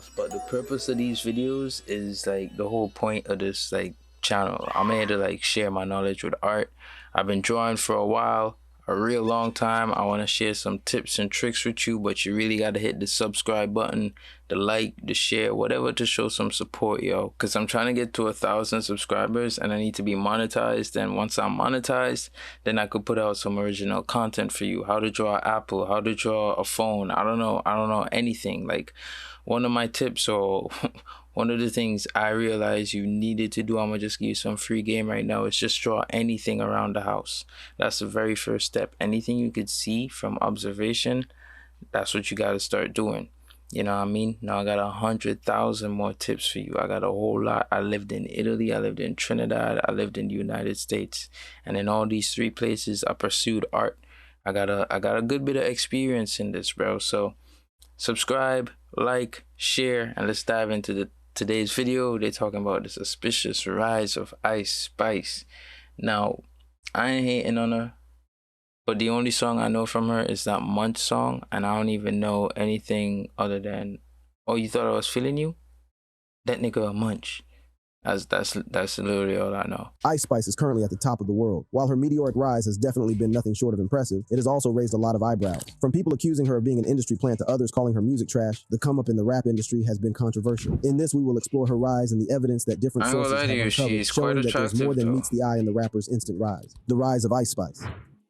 stuff, but the purpose of these videos is like the whole point of this like channel. I'm here to like share my knowledge with art. I've been drawing for a while, a real long time. I want to share some tips and tricks with you, but you really got to hit the subscribe button, the like, the share, whatever, to show some support, yo, because I'm trying to get to 1,000 subscribers and I need to be monetized. And once I'm monetized, then I could put out some original content for you. How to draw Apple, how to draw a phone. I don't know anything. Like, one of my tips, or one of the things I realized you needed to do, I'm gonna just give you some free game right now, is just draw anything around the house. That's the very first step. Anything you could see from observation, that's what you gotta start doing. You know what I mean? Now I got 100,000 more tips for you. I got a whole lot. I lived in Italy, I lived in Trinidad, I lived in the United States. And in all these 3 places, I pursued art. I got a good bit of experience in this, bro. So subscribe, like, share, and let's dive into today's video. They're talking about the suspicious rise of Ice Spice. Now, I ain't hating on her, but the only song I know from her is that Munch song, and I don't even know anything other than, oh, you thought I was feeling you? That nigga a munch. That's literally all I know. Ice Spice is currently at the top of the world. While her meteoric rise has definitely been nothing short of impressive, it has also raised a lot of eyebrows. From people accusing her of being an industry plant to others calling her music trash, the come up in the rap industry has been controversial. In this, we will explore her rise and the evidence that different sources have uncovered, showing that there's more than meets the eye in the rapper's instant rise. The rise of Ice Spice.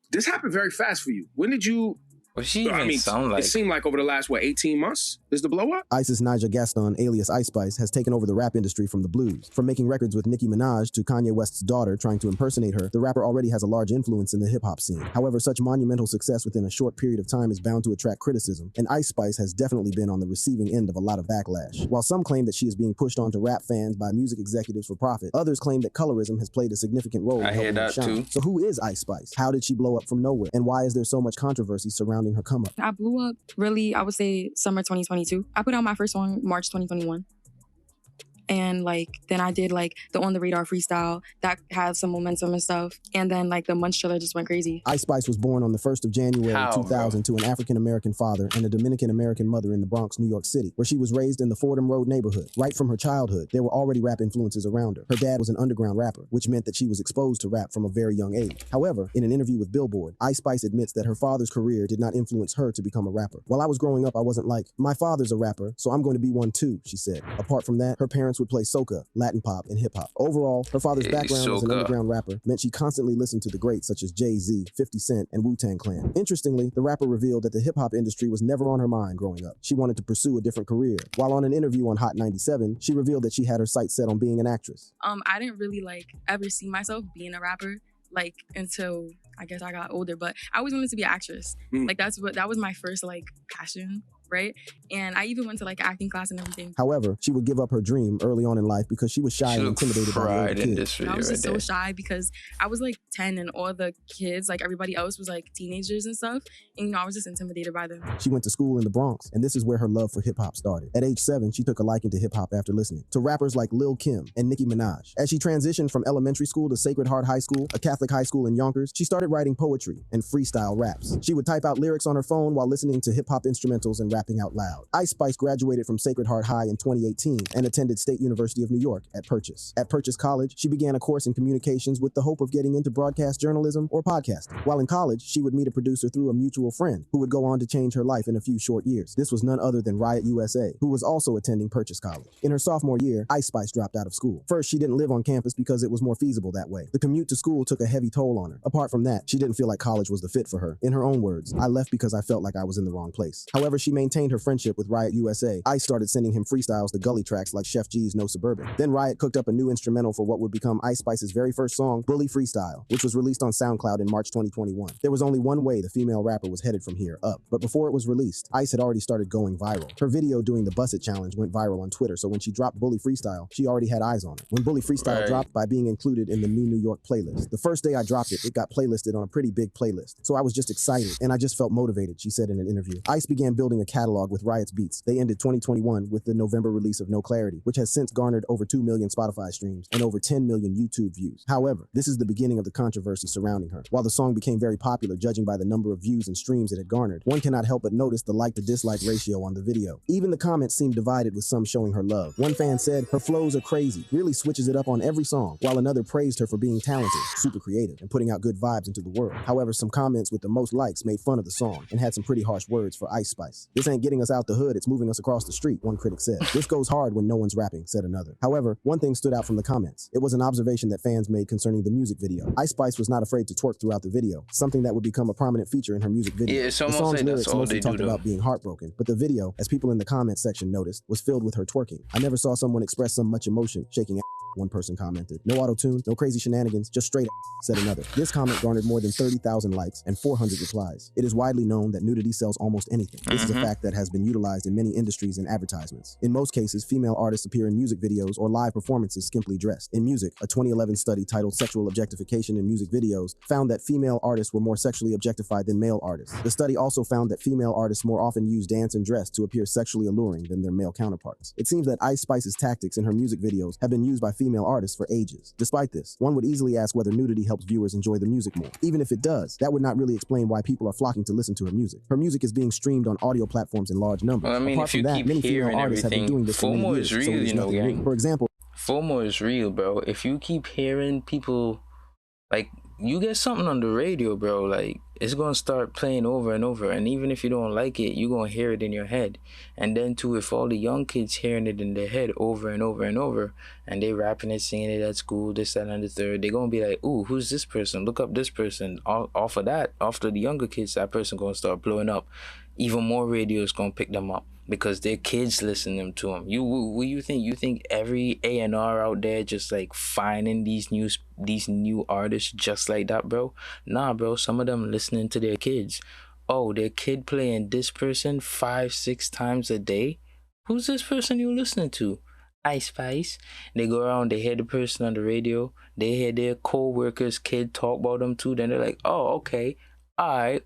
This happened very fast for you. When did you... What she even sound like? It seemed like over the last, 18 months? Is the blow up? Ice's Niger Gaston, alias Ice Spice, has taken over the rap industry from the blues. From making records with Nicki Minaj to Kanye West's daughter trying to impersonate her, the rapper already has a large influence in the hip-hop scene. However, such monumental success within a short period of time is bound to attract criticism, and Ice Spice has definitely been on the receiving end of a lot of backlash. While some claim that she is being pushed onto rap fans by music executives for profit, others claim that colorism has played a significant role in helping her shine. Too. So who is Ice Spice? How did she blow up from nowhere? And why is there so much controversy surrounding her come-up? I blew up, really, I would say summer 2022. I put out my first song March 2021. And like then I did like the On the Radar freestyle that had some momentum and stuff, and then like the Munch trailer just went crazy. Ice Spice was born on the 1st of January 2000 to an African-American father and a Dominican-American mother in the Bronx, New York City, where she was raised in the Fordham Road neighborhood. Right from her childhood, there were already rap influences around her. Her dad was an underground rapper, which meant that she was exposed to rap from a very young age. However, in an interview with Billboard, Ice Spice admits that her father's career did not influence her to become a rapper. While I was growing up, I wasn't like, my father's a rapper, so I'm going to be one too, she said. Apart from that, her parents would play soca, Latin pop, and hip-hop. Overall, her father's background as an underground rapper meant she constantly listened to the greats such as Jay-Z, 50 Cent, and Wu-Tang Clan. Interestingly, the rapper revealed that the hip-hop industry was never on her mind growing up. She wanted to pursue a different career. While on an interview on Hot 97, she revealed that she had her sights set on being an actress. I didn't really like ever see myself being a rapper like until I guess I got older, but I always wanted to be an actress. Like that was my first like passion. Right? And I even went to like acting class and everything. However, she would give up her dream early on in life because she was shy and intimidated by the kids. I was just so shy because I was like 10 and all the kids, like everybody else was like teenagers and stuff. And you know, I was just intimidated by them. She went to school in the Bronx, and this is where her love for hip hop started. At age 7, she took a liking to hip hop after listening to rappers like Lil Kim and Nicki Minaj. As she transitioned from elementary school to Sacred Heart High School, a Catholic high school in Yonkers, she started writing poetry and freestyle raps. She would type out lyrics on her phone while listening to hip hop instrumentals and rapping out loud. Ice Spice graduated from Sacred Heart High in 2018 and attended State University of New York at Purchase. At Purchase College, she began a course in communications with the hope of getting into broadcast journalism or podcasting. While in college, she would meet a producer through a mutual friend who would go on to change her life in a few short years. This was none other than Riot USA, who was also attending Purchase College. In her sophomore year, Ice Spice dropped out of school. First, she didn't live on campus because it was more feasible that way. The commute to school took a heavy toll on her. Apart from that, she didn't feel like college was the fit for her. In her own words, I left because I felt like I was in the wrong place. However, she maintained her friendship with Riot USA. Ice started sending him freestyles to gully tracks like Chef G's No Suburban. Then Riot cooked up a new instrumental for what would become Ice Spice's very first song, Bully Freestyle, which was released on SoundCloud in March 2021. There was only one way the female rapper was headed from here, up. But before it was released, Ice had already started going viral. Her video doing the Bust It Challenge went viral on Twitter, so when she dropped Bully Freestyle, she already had eyes on it. When Bully Freestyle dropped by being included in the new New York playlist. The first day I dropped it, it got playlisted on a pretty big playlist. So I was just excited, and I just felt motivated, she said in an interview. Ice began building a catalog with Riot's beats. They ended 2021 with the November release of No Clarity, which has since garnered over 2 million Spotify streams and over 10 million YouTube views. However, this is the beginning of the controversy surrounding her. While the song became very popular judging by the number of views and streams it had garnered, one cannot help but notice the like-to-dislike ratio on the video. Even the comments seemed divided, with some showing her love. One fan said, "Her flows are crazy, really switches it up on every song," while another praised her for being talented, super creative, and putting out good vibes into the world. However, some comments with the most likes made fun of the song and had some pretty harsh words for Ice Spice. "This ain't getting us out the hood, it's moving us across the street," one critic said. "This goes hard when no one's rapping," said another. However, one thing stood out from the comments. It was an observation that fans made concerning the music video. Ice Spice was not afraid to twerk throughout the video, something that would become a prominent feature in her music video. Yeah, it's The almost song's like lyrics that's all mostly they do talked though. about being heartbroken, but the video, as people in the comment section noticed, was filled with her twerking. "I never saw someone express so much emotion, shaking one person commented. "No auto-tune, no crazy shenanigans, just straight said another. This comment garnered more than 30,000 likes and 400 replies. It is widely known that nudity sells almost anything. This is a fact that has been utilized in many industries and advertisements. In most cases, female artists appear in music videos or live performances skimpily dressed. In music, a 2011 study titled Sexual Objectification in Music Videos found that female artists were more sexually objectified than male artists. The study also found that female artists more often use dance and dress to appear sexually alluring than their male counterparts. It seems that Ice Spice's tactics in her music videos have been used by female artists for ages. Despite this, one would easily ask whether nudity helps viewers enjoy the music more. Even if it does, that would not really explain why people are flocking to listen to her music. Her music is being streamed on audio platforms in large numbers. Well, I mean, Apart if you from that, keep many female hearing artists have been everything, doing this for many FOMO years, is so real, it is you know, nothing new. gang. For example, FOMO is real, bro. If you keep hearing people, like, you get something on the radio, bro, like, it's gonna start playing over and over, and even if you don't like it, you're gonna hear it in your head. And then too, if all the young kids hearing it in their head over and over and over, and they rapping it, singing it at school, this, that, and the third, they're gonna be like, "Ooh, who's this person? Look up this person." Off of that, after the younger kids, that person gonna start blowing up. Even more radios gonna pick them up because their kids listening to them. What you think? You think every A&R out there just like finding these new artists just like that, bro? Nah, bro. Some of them listening to their kids. Oh, their kid playing this person 5-6 times a day. Who's this person you listening to? Ice Spice. They go around, they hear the person on the radio, they hear their co-workers' kid talk about them too. Then they're like, "Oh, okay, all right."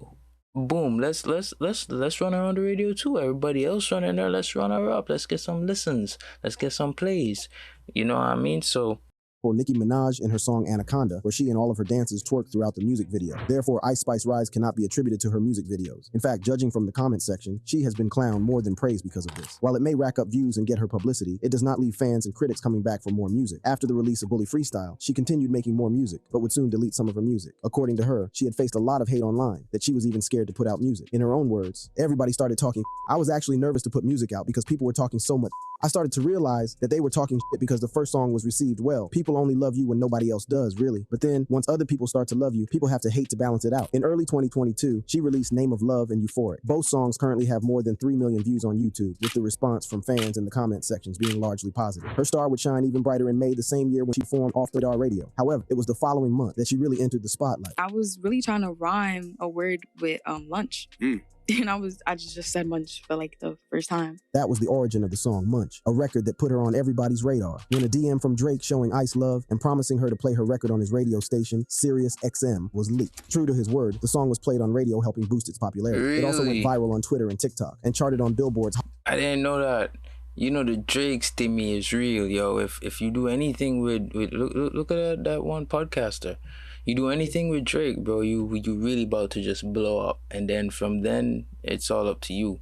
Boom, let's run her on the radio too. Everybody else running there, let's run her up. Let's get some listens. Let's get some plays. You know what I mean? So Nicki Minaj in her song Anaconda, where she and all of her dancers twerk throughout the music video. Therefore, Ice Spice's rise cannot be attributed to her music videos. In fact, judging from the comment section, she has been clowned more than praised because of this. While it may rack up views and get her publicity, it does not leave fans and critics coming back for more music. After the release of Bully Freestyle, she continued making more music, but would soon delete some of her music. According to her, she had faced a lot of hate online, that she was even scared to put out music. In her own words, "Everybody started talking. I was actually nervous to put music out because people were talking so much. I started to realize that they were talking shit because the first song was received well. People only love you when nobody else does, really. But then, once other people start to love you, people have to hate to balance it out." In early 2022, she released Name of Love and Euphoric. Both songs currently have more than 3 million views on YouTube, with the response from fans in the comment sections being largely positive. Her star would shine even brighter in May, the same year when she formed Off the Radar Radio. However, it was the following month that she really entered the spotlight. I was really trying to rhyme a word with lunch. And I just said munch for like the first time. That was the origin of the song Munch, a record that put her on everybody's radar. When a DM from Drake showing Ice love and promising her to play her record on his radio station, Sirius XM, was leaked. True to his word, the song was played on radio, helping boost its popularity. Really? It also went viral on Twitter and TikTok and charted on Billboard's. I didn't know that. You know, the Drake stimmy is real, yo. If you do anything with look at that one podcaster. You do anything with Drake, bro, you really about to just blow up. And then from then, it's all up to you.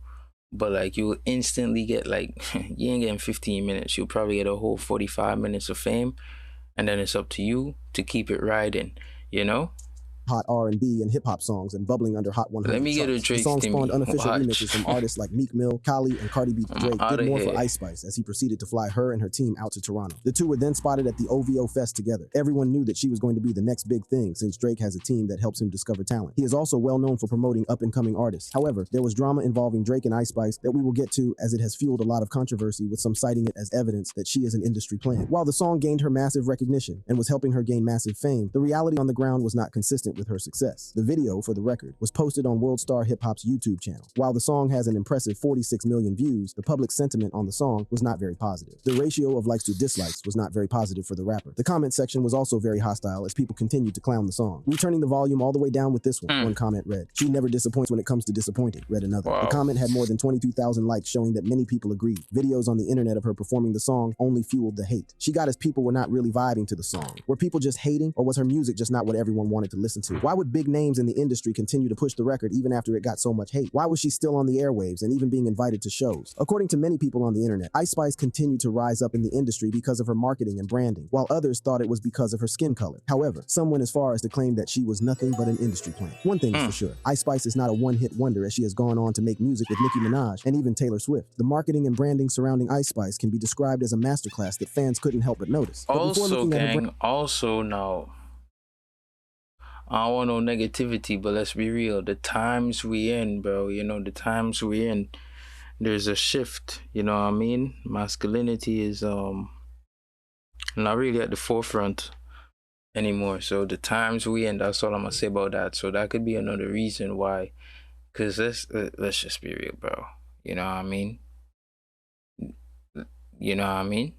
But like, you'll instantly get like, you ain't getting 15 minutes. You'll probably get a whole 45 minutes of fame. And then it's up to you to keep it riding, you know? Hot R&B and hip-hop songs and bubbling under Hot 100 Let me get a charts. Drake The song spawned stimmy. unofficial Watch. remixes from artists like Meek Mill, Kali, and Cardi B. Drake outta did more here. for Ice Spice as he proceeded to fly her and her team out to Toronto. The two were then spotted at the OVO Fest together. Everyone knew that she was going to be the next big thing since Drake has a team that helps him discover talent. He is also well known for promoting up-and-coming artists. However, there was drama involving Drake and Ice Spice that we will get to, as it has fueled a lot of controversy, with some citing it as evidence that she is an industry plant. While the song gained her massive recognition and was helping her gain massive fame, the reality on the ground was not consistent support with her success. The video, for the record, was posted on World Star Hip Hop's YouTube channel. While the song has an impressive 46 million views, the public sentiment on the song was not very positive. The ratio of likes to dislikes was not very positive for the rapper. The comment section was also very hostile as people continued to clown the song. We're turning the volume all the way down with this one. One comment read, "She never disappoints when it comes to disappointing," read another. Wow. The comment had more than 22,000 likes, showing that many people agreed. Videos on the internet of her performing the song only fueled the hate. She got as people were not really vibing to the song. Were people just hating, or was her music just not what everyone wanted to listen to? Why would big names in the industry continue to push the record even after it got so much hate? Why was she still on the airwaves and even being invited to shows? According to many people on the internet, Ice Spice continued to rise up in the industry because of her marketing and branding, while others thought it was because of her skin color. However, some went as far as to claim that she was nothing but an industry plant. One thing is for sure, Ice Spice is not a one-hit wonder, as she has gone on to make music with Nicki Minaj and even Taylor Swift. The marketing and branding surrounding Ice Spice can be described as a masterclass that fans couldn't help but notice. But Also, gang, also now, I don't want no negativity, but let's be real. The times we in, bro, you know, the times we in, there's a shift, you know what I mean? Masculinity is not really at the forefront anymore. So the times we in, that's all I'm gonna say about that. So that could be another reason why, because let's just be real, bro. You know what I mean? You know what I mean?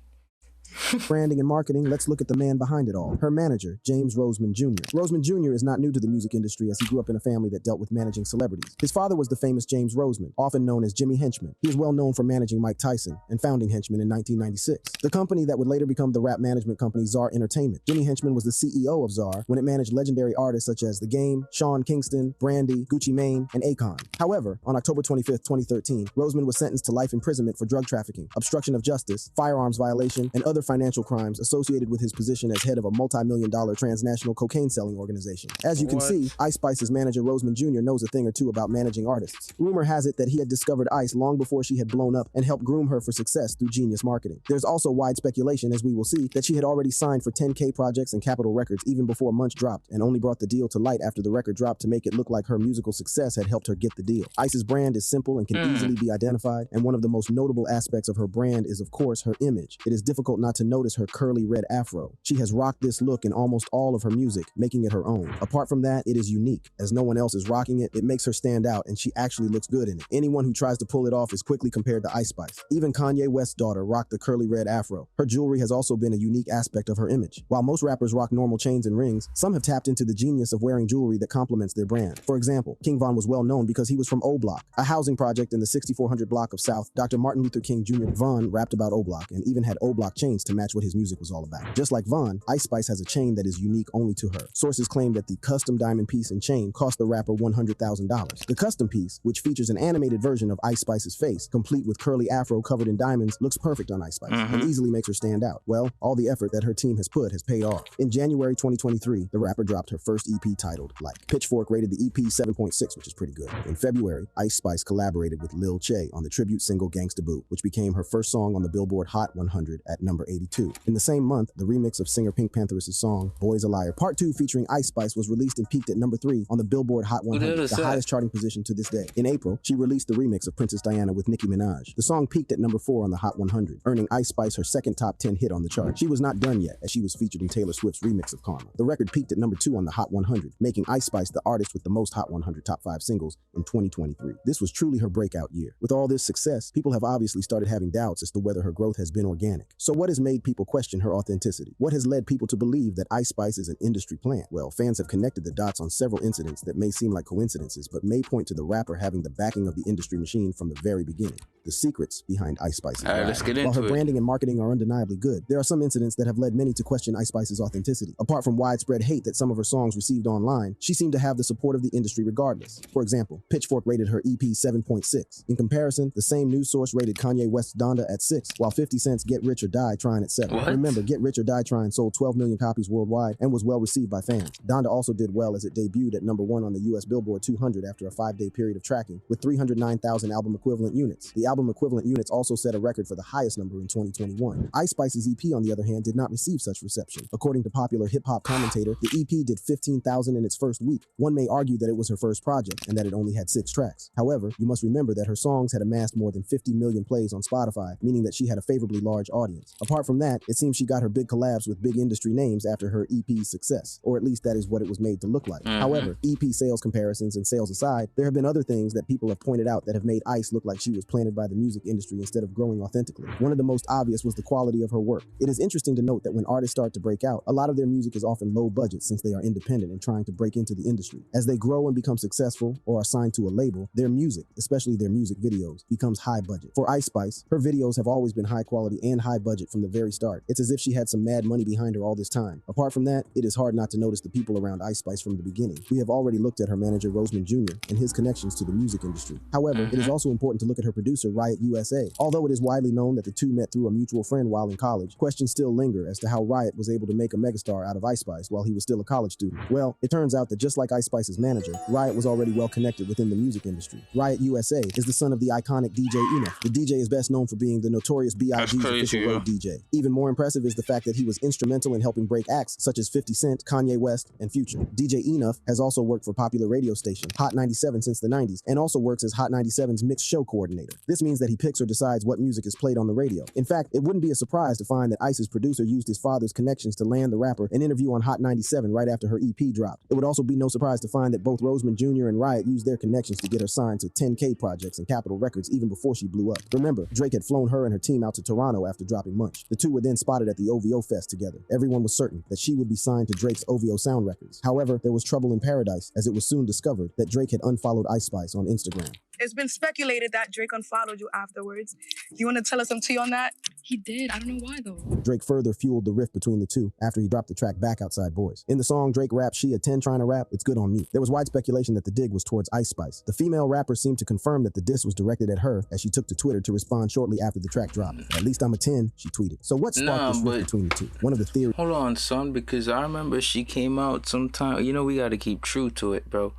Branding and marketing, let's look at the man behind it all. Her manager, James Roseman Jr. Roseman Jr. is not new to the music industry, as he grew up in a family that dealt with managing celebrities. His father was the famous James Roseman, often known as Jimmy Henchman. He is well known for managing Mike Tyson and founding Henchman in 1996, the company that would later become the rap management company Czar Entertainment. Jimmy Henchman was the CEO of Czar when it managed legendary artists such as The Game, Sean Kingston, Brandy, Gucci Mane, and Akon. However, on October 25th, 2013, Roseman was sentenced to life imprisonment for drug trafficking, obstruction of justice, firearms violation, and other financial crimes associated with his position as head of a multi-million-dollar transnational cocaine-selling organization. As you can see, Ice Spice's manager Roseman Jr. knows a thing or two about managing artists. Rumor has it that he had discovered Ice long before she had blown up and helped groom her for success through genius marketing. There's also wide speculation, as we will see, that she had already signed for 10K projects and Capitol Records even before Munch dropped, and only brought the deal to light after the record dropped to make it look like her musical success had helped her get the deal. Ice's brand is simple and can easily be identified, and one of the most notable aspects of her brand is, of course, her image. It is difficult not to notice her curly red afro. She has rocked this look in almost all of her music, making it her own. Apart from that, it is unique. As no one else is rocking it, it makes her stand out, and she actually looks good in it. Anyone who tries to pull it off is quickly compared to Ice Spice. Even Kanye West's daughter rocked the curly red afro. Her jewelry has also been a unique aspect of her image. While most rappers rock normal chains and rings, some have tapped into the genius of wearing jewelry that complements their brand. For example, King Von was well known because he was from O Block, a housing project in the 6400 block of South. Dr. Martin Luther King Jr. Von rapped about O Block and even had O Block chains to match what his music was all about. Just like Von, Ice Spice has a chain that is unique only to her. Sources claim that the custom diamond piece and chain cost the rapper $100,000. The custom piece, which features an animated version of Ice Spice's face, complete with curly afro covered in diamonds, looks perfect on Ice Spice and easily makes her stand out. Well, all the effort that her team has put has paid off. In January 2023, the rapper dropped her first EP titled Like. Pitchfork rated the EP 7.6, which is pretty good. In February, Ice Spice collaborated with Lil Che on the tribute single Gangsta Boo, which became her first song on the Billboard Hot 100 at number 82. In the same month, the remix of singer Pink Pantheress' song Boy's a Liar Part 2 featuring Ice Spice was released and peaked at number 3 on the Billboard Hot 100, the highest charting position to this day. In April, she released the remix of Princess Diana with Nicki Minaj. The song peaked at number 4 on the Hot 100, earning Ice Spice her second top 10 hit on the chart. She was not done yet, as she was featured in Taylor Swift's remix of Karma. The record peaked at number 2 on the Hot 100, making Ice Spice the artist with the most Hot 100 top 5 singles in 2023. This was truly her breakout year. With all this success, people have obviously started having doubts as to whether her growth has been organic. So what has made people question her authenticity? What has led people to believe that Ice Spice is an industry plant? Well, fans have connected the dots on several incidents that may seem like coincidences, but may point to the rapper having the backing of the industry machine from the very beginning. The secrets behind Ice Spice's All right, let's get While into her branding and marketing are undeniably good, there are some incidents that have led many to question Ice Spice's authenticity. Apart from widespread hate that some of her songs received online, she seemed to have the support of the industry regardless. For example, Pitchfork rated her EP 7.6. In comparison, the same news source rated Kanye West's Donda at 6, while 50 Cent's Get Rich or Die Trying at 7. What? Remember, Get Rich or Die Trying sold 12 million copies worldwide and was well received by fans. Donda also did well as it debuted at number 1 on the US Billboard 200 after a 5-day period of tracking, with 309,000 album equivalent units. The album equivalent units also set a record for the highest number in 2021. Ice Spice's EP, on the other hand, did not receive such reception. According to popular hip-hop commentator, the EP did 15,000 in its first week. One may argue that it was her first project and that it only had 6 tracks. However, you must remember that her songs had amassed more than 50 million plays on Spotify, meaning that she had a favorably large audience. Apart Apart from that, it seems she got her big collabs with big industry names after her EP's success, or at least that is what it was made to look like. However, EP sales comparisons and sales aside, there have been other things that people have pointed out that have made Ice look like she was planted by the music industry instead of growing authentically. One of the most obvious was the quality of her work. It is interesting to note that when artists start to break out, a lot of their music is often low budget since they are independent and trying to break into the industry. As they grow and become successful or are signed to a label, their music, especially their music videos, becomes high budget. For Ice Spice, her videos have always been high quality and high budget from the very start. It's as if she had some mad money behind her all this time. Apart from that, it is hard not to notice the people around Ice Spice from the beginning. We have already looked at her manager Roseman Jr. and his connections to the music industry. However, it is also important to look at her producer Riot USA. Although it is widely known that the two met through a mutual friend while in college, questions still linger as to how Riot was able to make a megastar out of Ice Spice while he was still a college student. Well, it turns out that just like Ice Spice's manager, Riot was already well connected within the music industry. Riot USA is the son of the iconic DJ Enough. The DJ is best known for being the notorious B.I.G.'s official road DJ. Even more impressive is the fact that he was instrumental in helping break acts such as 50 Cent, Kanye West, and Future. DJ Enough has also worked for popular radio station Hot 97 since the 90s and also works as Hot 97's mixed show coordinator. This means that he picks or decides what music is played on the radio. In fact, it wouldn't be a surprise to find that Ice's producer used his father's connections to land the rapper an interview on Hot 97 right after her EP dropped. It would also be no surprise to find that both Roseman Jr. and Riot used their connections to get her signed to 10K projects and Capitol Records even before she blew up. Remember, Drake had flown her and her team out to Toronto after dropping Munch. The two were then spotted at the OVO Fest together. Everyone was certain that she would be signed to Drake's OVO Sound Records. However, there was trouble in paradise as it was soon discovered that Drake had unfollowed Ice Spice on Instagram. It's been speculated that Drake unfollowed you afterwards. You want to tell us some tea on that? He did. I don't know why, though. Drake further fueled the rift between the two after he dropped the track Back Outside Boys. In the song Drake raps She a 10 trying to rap, It's Good on Me. There was wide speculation that the dig was towards Ice Spice. The female rapper seemed to confirm that the diss was directed at her as she took to Twitter to respond shortly after the track dropped. At least I'm a 10, she tweeted. So what sparked this rift between the two? One of the theories... Hold on, son, because I remember she came out sometime... You know, we got to keep true to it, bro.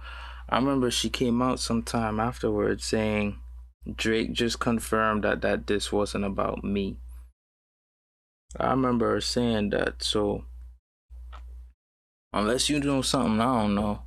I remember she came out sometime afterwards saying... Drake just confirmed that this wasn't about me. I remember her saying that, so unless you know something I don't know,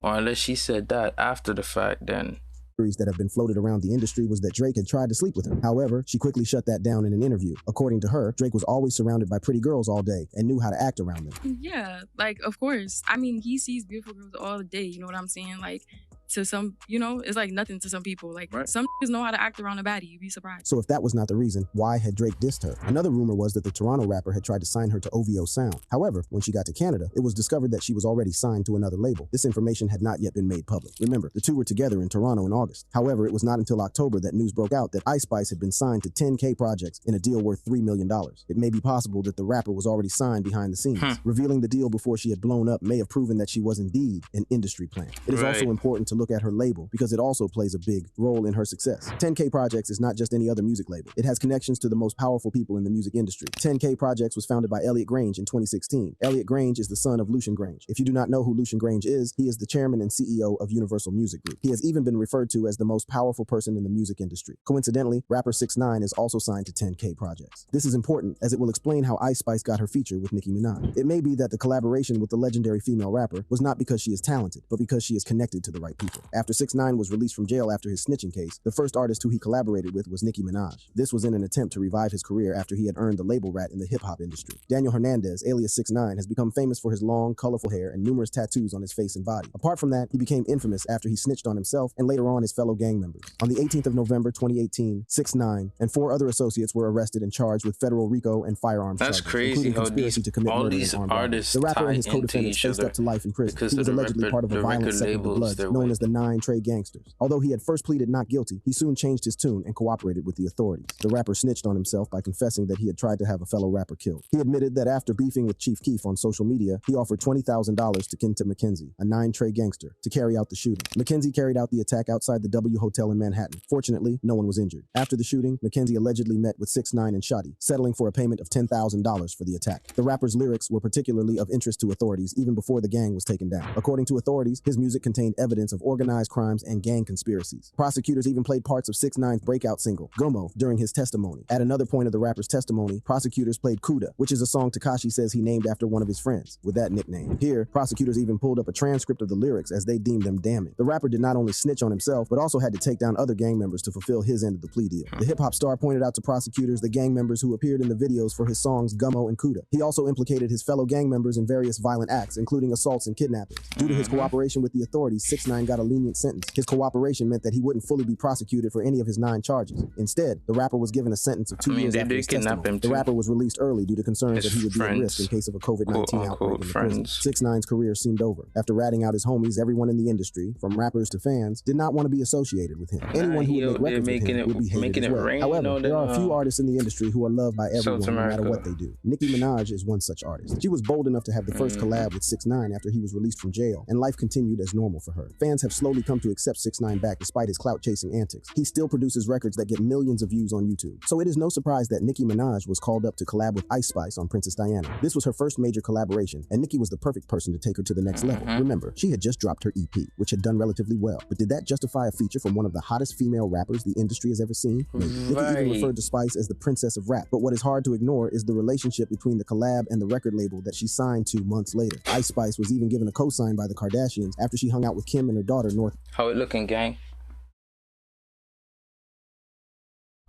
or unless she said that after the fact, then that have been floated around the industry was that Drake had tried to sleep with her. However, she quickly shut that down in an interview. According to her, Drake was always surrounded by pretty girls all day and knew how to act around them. Yeah, like, of course. I mean, he sees beautiful girls all day, you know what I'm saying? Like, to some, you know, it's like nothing to some people. Like, some niggas know how to act around a baddie. You'd be surprised. So if that was not the reason, why had Drake dissed her? Another rumor was that the Toronto rapper had tried to sign her to OVO Sound. However, when she got to Canada, it was discovered that she was already signed to another label. This information had not yet been made public. Remember, the two were together in Toronto in August. However, it was not until October that news broke out that Ice Spice had been signed to 10K projects in a deal worth $3 million. It may be possible that the rapper was already signed behind the scenes. Revealing the deal before she had blown up may have proven that she was indeed an industry plant. It is also important to look at her label because it also plays a big role in her success. 10K Projects is not just any other music label. It has connections to the most powerful people in the music industry. 10K Projects was founded by Elliot Grange in 2016. Elliot Grange is the son of Lucian Grange. If you do not know who Lucian Grange is, he is the chairman and CEO of Universal Music Group. He has even been referred to as the most powerful person in the music industry. Coincidentally, rapper 6ix9ine is also signed to 10K Projects. This is important as it will explain how Ice Spice got her feature with Nicki Minaj. It may be that the collaboration with the legendary female rapper was not because she is talented, but because she is connected to the right people. After 6ix9ine was released from jail after his snitching case, the first artist who he collaborated with was Nicki Minaj. This was in an attempt to revive his career after he had earned the label rat in the hip-hop industry. Daniel Hernandez, alias 6ix9ine, has become famous for his long, colorful hair and numerous tattoos on his face and body. Apart from that, he became infamous after he snitched on himself and later on his fellow gang members. On the 18th of November 2018, 6ix9ine and 4 other associates were arrested and charged with federal RICO and firearms charges, crazy including conspiracy to commit murder and armed robbery. The rapper and his co-defendants faced up to life in prison. He was allegedly part of a violent sect of the Bloods known as the 9 Trey Gangsters. Although he had first pleaded not guilty, he soon changed his tune and cooperated with the authorities. The rapper snitched on himself by confessing that he had tried to have a fellow rapper killed. He admitted that after beefing with Chief Keef on social media, he offered $20,000 to Kenta McKenzie, a 9 Trey gangster, to carry out the shooting. McKenzie carried out the attack outside the W Hotel in Manhattan. Fortunately, no one was injured. After the shooting, McKenzie allegedly met with 6ix9ine and Shotty, settling for a payment of $10,000 for the attack. The rapper's lyrics were particularly of interest to authorities even before the gang was taken down. According to authorities, his music contained evidence of organized crimes and gang conspiracies. Prosecutors even played parts of 6ix9ine's breakout single, Gomo, during his testimony. At another point of the rapper's testimony, prosecutors played Kuda, which is a song Tekashi says he named after one of his friends, with that nickname. Here, prosecutors even pulled up a transcript of the lyrics as they deemed them damning. The rapper did not only snitch on himself, but also had to take down other gang members to fulfill his end of the plea deal. The hip-hop star pointed out to prosecutors the gang members who appeared in the videos for his songs Gummo and Kuda. He also implicated his fellow gang members in various violent acts, including assaults and kidnappings. Due to his cooperation with the authorities, 6ix9ine got a lenient sentence. His cooperation meant that he wouldn't fully be prosecuted for any of his 9 charges. Instead, the rapper was given a sentence of 2 years after his testimony. The rapper was released early due to concerns that he would be at risk in case of a COVID-19 outbreak in the prison. 6ix9ine's career seemed over. After ratting out his homies, everyone in the industry, from rappers to fans, did not want to be associated with him. Anyone who would make records with him would be hated as well. However, there are a few artists in the industry who are loved by everyone no matter what they do. Nicki Minaj is one such artist. She was bold enough to have the first collab with 6ix9ine after he was released from jail, and life continued as normal for her. Fans have slowly come to accept 6ix9ine back despite his clout-chasing antics. He still produces records that get millions of views on YouTube. So it is no surprise that Nicki Minaj was called up to collab with Ice Spice on Princess Diana. This was her first major collaboration, and Nicki was the perfect person to take her to the next level. Remember, she had just dropped her EP, which had done relatively well. But did that justify a feature from one of the hottest female rappers the industry has ever seen? Nicki even referred to Spice as the princess of rap. But what is hard to ignore is the relationship between the collab and the record label that she signed to months later. Ice Spice was even given a co-sign by the Kardashians after she hung out with Kim and her daughter, North. How it looking, gang?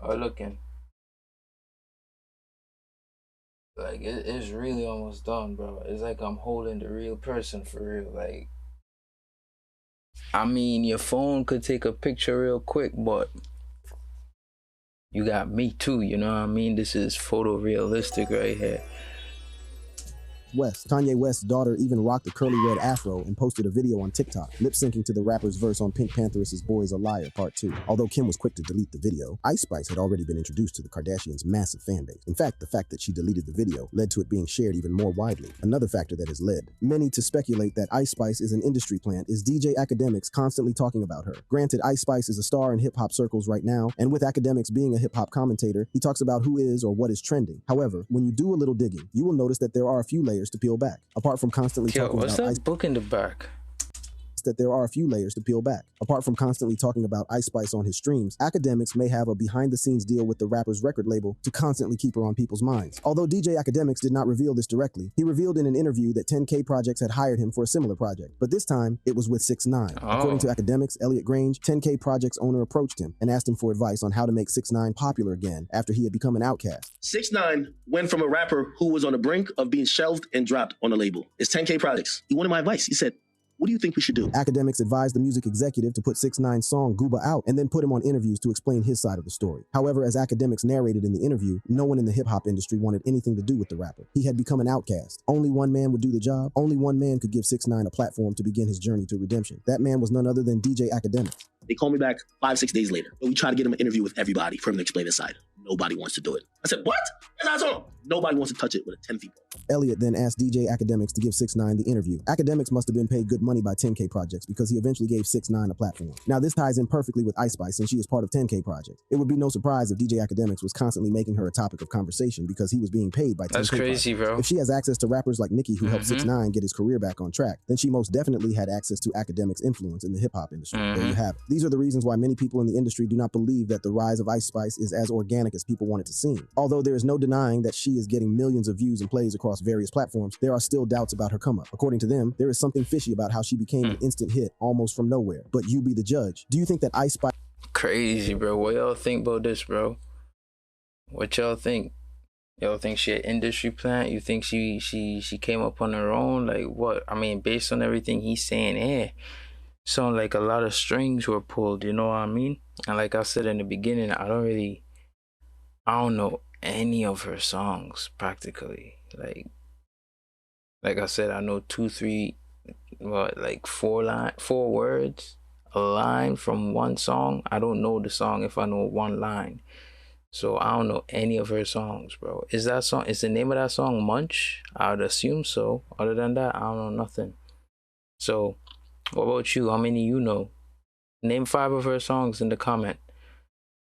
How it looking? Like, it's really almost done, bro. It's like I'm holding the real person for real. Like, I mean, your phone could take a picture real quick, but you got me too, you know what I mean? This is photorealistic right here. West. Kanye West's daughter even rocked a curly red afro and posted a video on TikTok, lip-syncing to the rapper's verse on Pink Pantheress' Boy's a Liar Part 2. Although Kim was quick to delete the video, Ice Spice had already been introduced to the Kardashians' massive fan base. In fact, the fact that she deleted the video led to it being shared even more widely. Another factor that has led many to speculate that Ice Spice is an industry plant is DJ Academics constantly talking about her. Granted, Ice Spice is a star in hip-hop circles right now, and with Academics being a hip-hop commentator, he talks about who is or what is trending. However, when you do a little digging, you will notice that there are a few layers to peel back. Apart from constantly talking about what's that book in the back? That there are a few layers to peel back. Apart from constantly talking about Ice Spice on his streams, Academics may have a behind-the-scenes deal with the rapper's record label to constantly keep her on people's minds. Although DJ Academics did not reveal this directly, he revealed in an interview that 10K Projects had hired him for a similar project, but this time it was with 6ix9ine. According to Academics, Elliot Grange, 10K Projects owner approached him and asked him for advice on how to make 6ix9ine popular again after he had become an outcast. 6ix9ine went from a rapper who was on the brink of being shelved and dropped on a label. It's 10K Projects. He wanted my advice. He said, what do you think we should do? Academics advised the music executive to put 6ix9ine's song Gooba out and then put him on interviews to explain his side of the story. However, as Academics narrated in the interview, no one in the hip-hop industry wanted anything to do with the rapper. He had become an outcast. Only one man would do the job. Only one man could give 6ix9ine a platform to begin his journey to redemption. That man was none other than DJ Academics. They called me back 5-6 days later. We tried to get him an interview with everybody for him to explain his side. Nobody wants to do it. I said, what? And I told him, nobody wants to touch it with a 10-feet pole. Elliot then asked DJ Academics to give 6ix9ine the interview. Academics must have been paid good money by 10K Projects because he eventually gave 6ix9ine a platform. Now this ties in perfectly with Ice Spice since she is part of 10K Projects. It would be no surprise if DJ Academics was constantly making her a topic of conversation because he was being paid by 10K That's crazy, Projects. bro. If she has access to rappers like Nicki who helped 6ix9ine get his career back on track, then she most definitely had access to Academics' influence in the hip-hop industry. There you have it. These are the reasons why many people in the industry do not believe that the rise of Ice Spice is as organic as people want it to seem. Although there is no denying that she is getting millions of views and plays across various platforms, there are still doubts about her come up. According to them, there is something fishy about how she became an instant hit almost from nowhere. But you be the judge. Do you think that Ice Spice... Crazy, bro. What y'all think about this, bro? What y'all think? Y'all think she an industry plant? You think she came up on her own? Like what? I mean, based on everything he's saying, sound like a lot of strings were pulled, you know what I mean? And like I said in the beginning, I don't know any of her songs practically. Like I said, I know 2, 3, like 4 words, a line from one song. I don't know the song if I know one line. So I don't know any of her songs, bro. Is the name of that song Munch? I would assume so. Other than that, I don't know nothing. So what about you? How many you know? Name 5 of her songs in the comment.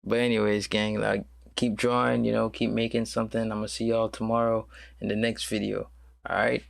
But anyways, gang, like, keep drawing, keep making something. I'm gonna see y'all tomorrow in the next video. All right.